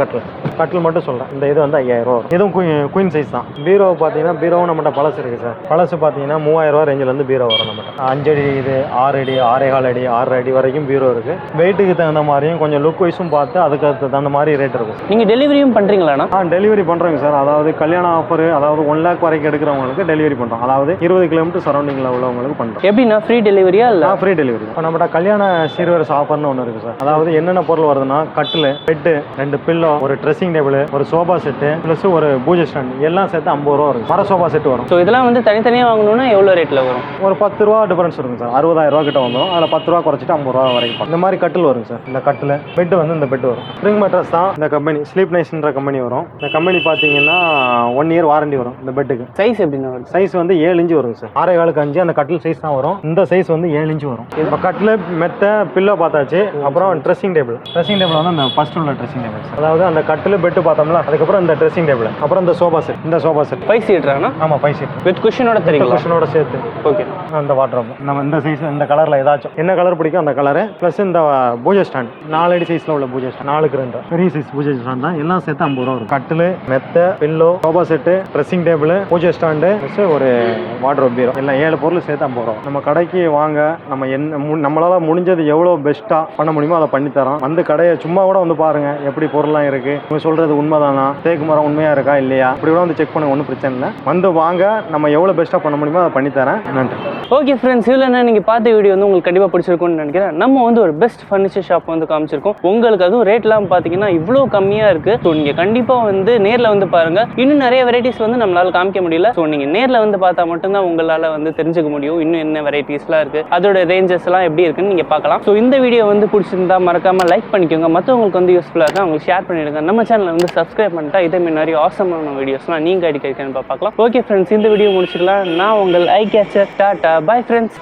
கட்டில் மட்டும் சொல்கிறேன். இந்த இது வந்து 5000 ரூபா வரும். இதுவும் குயின் சைஸ் தான். பீரோ பார்த்தீங்கன்னா பீரோவும் நம்மகிட்ட பழசு இருக்குது சார். பழசு பார்த்தீங்கன்னா 3000 ரூபா ரேஞ்சிலேருந்து பீரோ வரும் நம்மகிட்ட. 5 அடி இது 6 அடி 6.25 அடி 6 அடி வரைக்கும் பீரோ இருக்குது. வெயிட்டுக்கு தகுந்த மாதிரியும் கொஞ்சம் லுக் வைஸும் பார்த்து அதுக்கு தகுந்த மாதிரி ரேட் இருக்கும். நீங்கள் டெலிவரியும் பண்ணுறீங்களாண்ணா? டெலிவரி பண்ணுறோங்க சார். அதாவது கல்யாண ஆஃபர், அதாவது 1 lakh வரைக்கும் எடுக்கிறவங்களுக்கு டெலிவரி பண்ணுறோம். அதாவது 20 கிலோமீட்டர் சரௌண்டிங்கில் உள்ளவங்களுக்கு பண்ணுறோம். எப்படின்னா ஃப்ரீ டெலிவரியா இல்லை? Free delivery. இப்போ நம்மகிட்ட கல்யாண சீர்வரிசை ஆஃபர்னு ஒன்று இருக்குது சார். அதாவது என்னென்ன பொருள் வருதுன்னா கட்டில், பெட்டு, 2 பில்லோ, ஒரு ட்ரெஸ்ஸிங் டேபிள், ஒரு சோபா செட்டு ப்ளஸ் ஒரு பூஜை ஸ்டாண்ட் எல்லாம் சேர்த்து 50 ரூபா வரும். மர சோபா செட் வரும். ஸோ இதெல்லாம் வந்து தனித்தனியாக வாங்கணும்னா எவ்வளோ ரேட்டில் வரும்? ஒரு 10 ரூபா டிஃபரன்ஸ் இருக்கும் சார். 60,000 ரூபா கிட்ட வந்துடும். அதில் 10 ரூபா குறைச்சிட்டு 50 ரூபா வரைக்கும். இந்த மாதிரி கட்டில் வரும் சார். இந்த கட்டில் பெட்டு வந்து இந்த பெட் வரும். ஸ்ப்ரிங் மேட்ரஸ் தான் இந்த கம்பெனி, ஸ்லீப் நைஸ்ன்ற கம்பெனி வரும். இந்த கம்பெனி பார்த்தீங்கன்னா 1 year வாரண்டி வரும் இந்த பெட்டுக்கு. சைஸ் எப்படின்னா வரும்? சைஸ் வந்து 7 இன்ச்சு வரும் சார். 6.25 5 அந்த கட்டில் சைஸ் தான் வரும். இந்த சைஸ் வந்து 7 இன்ச்சு வரும். இப்போ கட்டில் மெத்த பில்லோ பார்த்தாச்சு. அப்புறம் ட்ரெஸ்ஸிங் டேபிள் வந்து அந்த ஃபர்ஸ்ட் உள்ள ட்ரெஸ்ஸிங் டேபிள். அதாவது அந்த கட்டில் பெட்டு பார்த்தோம்ல, அதுக்கப்புறம் இந்த ட்ரெஸ்ஸிங் டேபிள், அப்புறம் இந்த சோபா செட். இந்த சோபா செட் 5 சீட்டரானா? ஆமாம் 5 சீட் வித் குஷனோட தெரியுங்களா? குஷனோட சேர்த்து. ஓகே. அந்த வாட்ரோப் நம்ம இந்த சைஸ் இந்த கலரில் ஏதாச்சும் என்ன கலர் பிடிக்கும் அந்த கலரு. ப்ளஸ் இந்த பூஜை ஸ்டாண்ட் 4 அடி சைஸில் உள்ள பூஜை ஸ்டாண்ட், 4க்கு 2 பெரிய சைஸ் பூஜை ஸ்டாண்ட் தான். எல்லாம் சேர்த்து 50 ரூபா வரும். கட்டில், மெத்த, pillow, sofa set, dressing table, பூஜை ஸ்டாண்டு, ப்ளஸ் ஒரு வாட்ரோப் பீரோ, எல்லாம் 7 பொருள் சேர்த்து 50 ரூபா. நம்ம கடைக்கு வாங்க, நம்ம நம்மளால முடிஞ்சது எவ்வளோ பெஸ்ட்டாக பண்ண முடியுமோ அதை பண்ணித்தரோம். வந்து கடையை சும்மா கூட வந்து பாருங்க எப்படி பொருள்லாம் இருக்கு, இவங்க சொல்றது உண்மைதானா, தேக்கு மரம் உண்மையா இருக்கா இல்லையா, இப்படி கூட வந்து செக் பண்ணுங்க, ஒன்றும் பிரச்சனை இல்லை. வந்து வாங்க, நம்ம எவ்வளோ பெஸ்ட்டாக பண்ண முடியுமோ அதை பண்ணித்தரேன். நன்றி. ஓகே ஃப்ரெண்ட்ஸ், இதில் நீங்கள் பார்த்த வீடியோ வந்து உங்களுக்கு கண்டிப்பாக பிடிச்சிருக்கும்னு நினைக்கிறேன். நம்ம வந்து ஒரு பெஸ்ட் ஃபர்னிச்சர் ஷாப் வந்து காமிச்சிருக்கோம் உங்களுக்கு. அதுவும் ரேட்லாம் பார்த்தீங்கன்னா இவ்வளோ கம்மியாக இருக்குது. ஸோ நீங்கள் கண்டிப்பாக வந்து நேரில் வந்து பாருங்கள். இன்னும் நிறைய வெரைட்டிஸ் வந்து நம்மளால் காமிக்க முடியல. ஸோ நீங்கள் நேரில் வந்து பார்த்தா மட்டும்தான் உங்களால் வந்து தெரிஞ்சுக்க முடியும் இன்னும் என்ன வெரைட்டிஸ்லாம் இருக்குது, அதோட ரேஞ்சஸ்லாம் எப்படி இருக்குன்னு நீங்கள் பார்க்கலாம். ஸோ இந்த வீடியோ வந்து பிடிச்சிருந்தா மறக்காமல் லைக் பண்ணிக்கோங்க. மற்றவங்களுக்கு வந்து யூஸ்ஃபுல்லாக இருந்தால் உங்களுக்கு ஷேர் பண்ணிடுங்க. நம்ம சேனலை வந்து சப்ஸ்கிரைப் பண்ணிட்டா இதே மாதிரி நிறைய ஆசமான வீடியோஸ்லாம் நீங்கள் அடிக்கடி பார்க்கலாம். ஓகே ஃப்ரெண்ட்ஸ், இந்த வீடியோ முடிச்சுக்கலாம். நான் உங்கள் ஐ கேச்சர். Tata, bye friends.